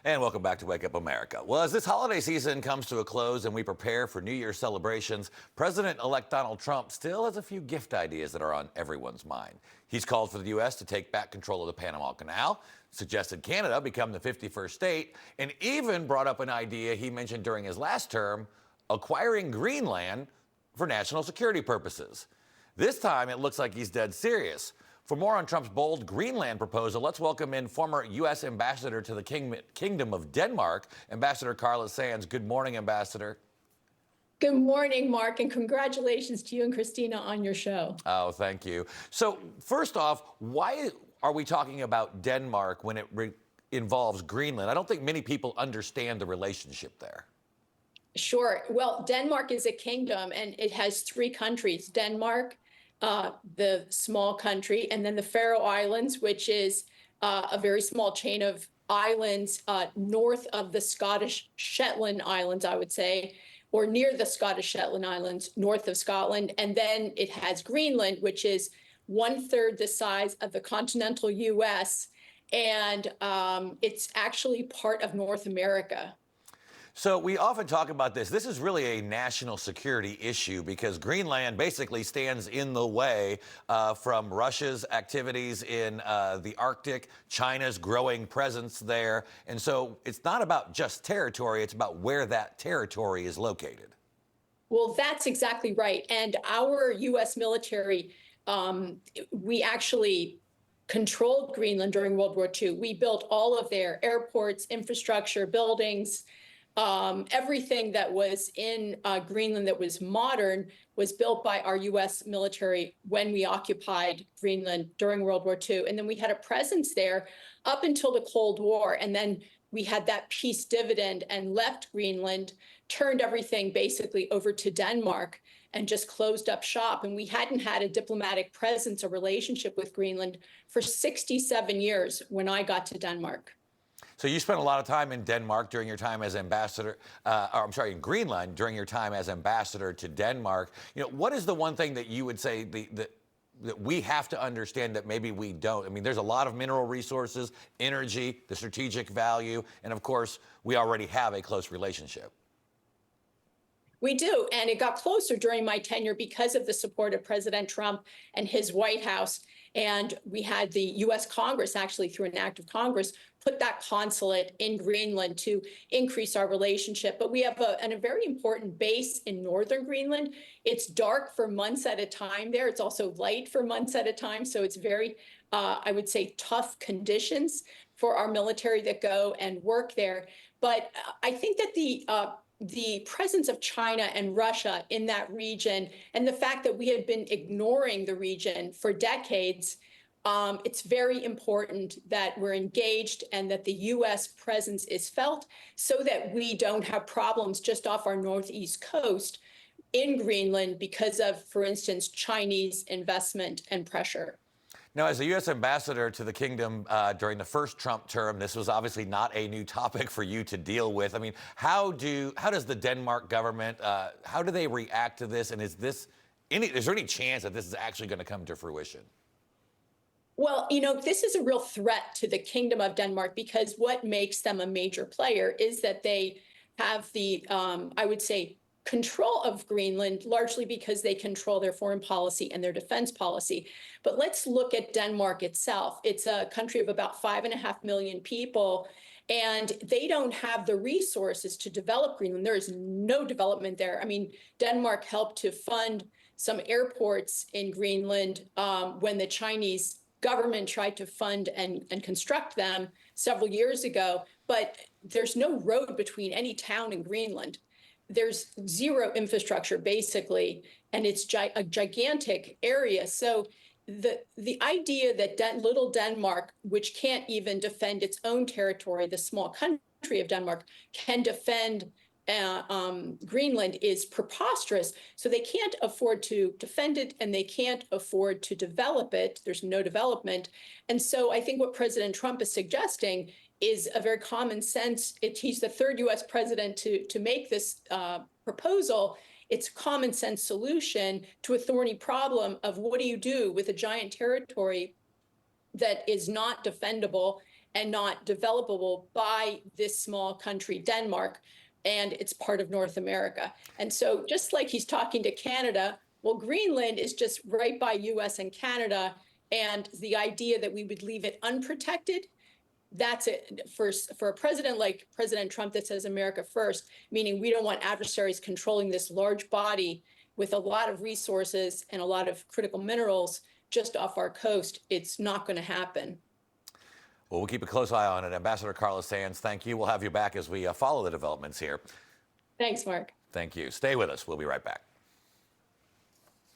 And welcome back to Wake Up America. Well, as this holiday season comes to a close and we prepare for New Year's celebrations, President-elect Donald Trump still has a few gift ideas that are on everyone's mind. He's called for the U.S. to take back control of the Panama Canal, suggested Canada become the 51st state, and even brought up an idea he mentioned during his last term, acquiring Greenland for national security purposes. This time, it looks like he's dead serious. For more on Trump's bold Greenland proposal, let's welcome in former U.S. Ambassador to the Kingdom of Denmark, Ambassador Carla Sands. Good morning, Ambassador. Good morning, Mark, and congratulations to you and Christina on your show. Oh, thank you. So first off, why are we talking about Denmark when it involves Greenland? I don't think many people understand the relationship there. Sure. Well, Denmark is a kingdom, and it has three countries: Denmark, the small country, and then the Faroe Islands, which is a very small chain of islands north of the Scottish Shetland Islands, I would say, or near the Scottish Shetland Islands, north of Scotland. And then it has Greenland, which is 1/3 the size of the continental U.S., and it's actually part of North America. So we often talk about this. This is really a national security issue because Greenland basically stands in the way from Russia's activities in the Arctic, China's growing presence there. And so it's not about just territory, it's about where that territory is located. Well, that's exactly right. And our U.S. military, we actually controlled Greenland during World War II. We built all of their airports, infrastructure, buildings. Everything that was in Greenland that was modern was built by our U.S. military when we occupied Greenland during World War II. And then we had a presence there up until the Cold War. And then we had that peace dividend and left Greenland, turned everything basically over to Denmark, and just closed up shop. And we hadn't had a diplomatic presence or relationship with Greenland for 67 years when I got to Denmark. So you spent a lot of time in Denmark during your time as ambassador, in Greenland during your time as ambassador to Denmark. You know, what is the one thing that you would say that we have to understand that maybe we don't? I mean, there's a lot of mineral resources, energy, the strategic value, and of course, we already have a close relationship. We do, and it got closer during my tenure because of the support of President Trump and his White House. And we had the U.S. Congress, actually through an act of Congress, put that consulate in Greenland to increase our relationship. But we have a very important base in northern Greenland. It's dark for months at a time there. It's also light for months at a time. So it's very, I would say, tough conditions for our military that go and work there. But I think that the presence of China and Russia in that region, and the fact that we had been ignoring the region for decades, it's very important that we're engaged and that the U.S. presence is felt so that we don't have problems just off our northeast coast in Greenland because of, for instance, Chinese investment and pressure. Now, as a U.S. ambassador to the kingdom during the first Trump term, this was obviously not a new topic for you to deal with. I mean, how does the Denmark government, how do they react to this? And is there any chance that this is actually going to come to fruition? Well, you know, this is a real threat to the Kingdom of Denmark because what makes them a major player is that they have the, I would say, control of Greenland, largely because they control their foreign policy and their defense policy. But let's look at Denmark itself. It's a country of about 5.5 million people, and they don't have the resources to develop Greenland. There is no development there. I mean, Denmark helped to fund some airports in Greenland when the Chinese government tried to fund and construct them several years ago, but there's no road between any town in Greenland. There's zero infrastructure, basically, and it's a gigantic area. So the idea that little Denmark, which can't even defend its own territory, the small country of Denmark, can defend Greenland is preposterous. So they can't afford to defend it, and they can't afford to develop it. There's no development. And so I think what President Trump is suggesting is a very common sense. He's the third U.S. president to make this proposal. It's a common sense solution to a thorny problem of what do you do with a giant territory that is not defendable and not developable by this small country, Denmark, and it's part of North America. And so just like he's talking to Canada, well, Greenland is just right by US and Canada, and the idea that we would leave it unprotected, that's it for a president like President Trump that says America first, meaning we don't want adversaries controlling this large body with a lot of resources and a lot of critical minerals just off our coast. It's not going to happen. Well, we'll keep a close eye on it. Ambassador Carla Sands, thank you. We'll have you back as we follow the developments here. Thanks, Mark. Thank you. Stay with us. We'll be right back.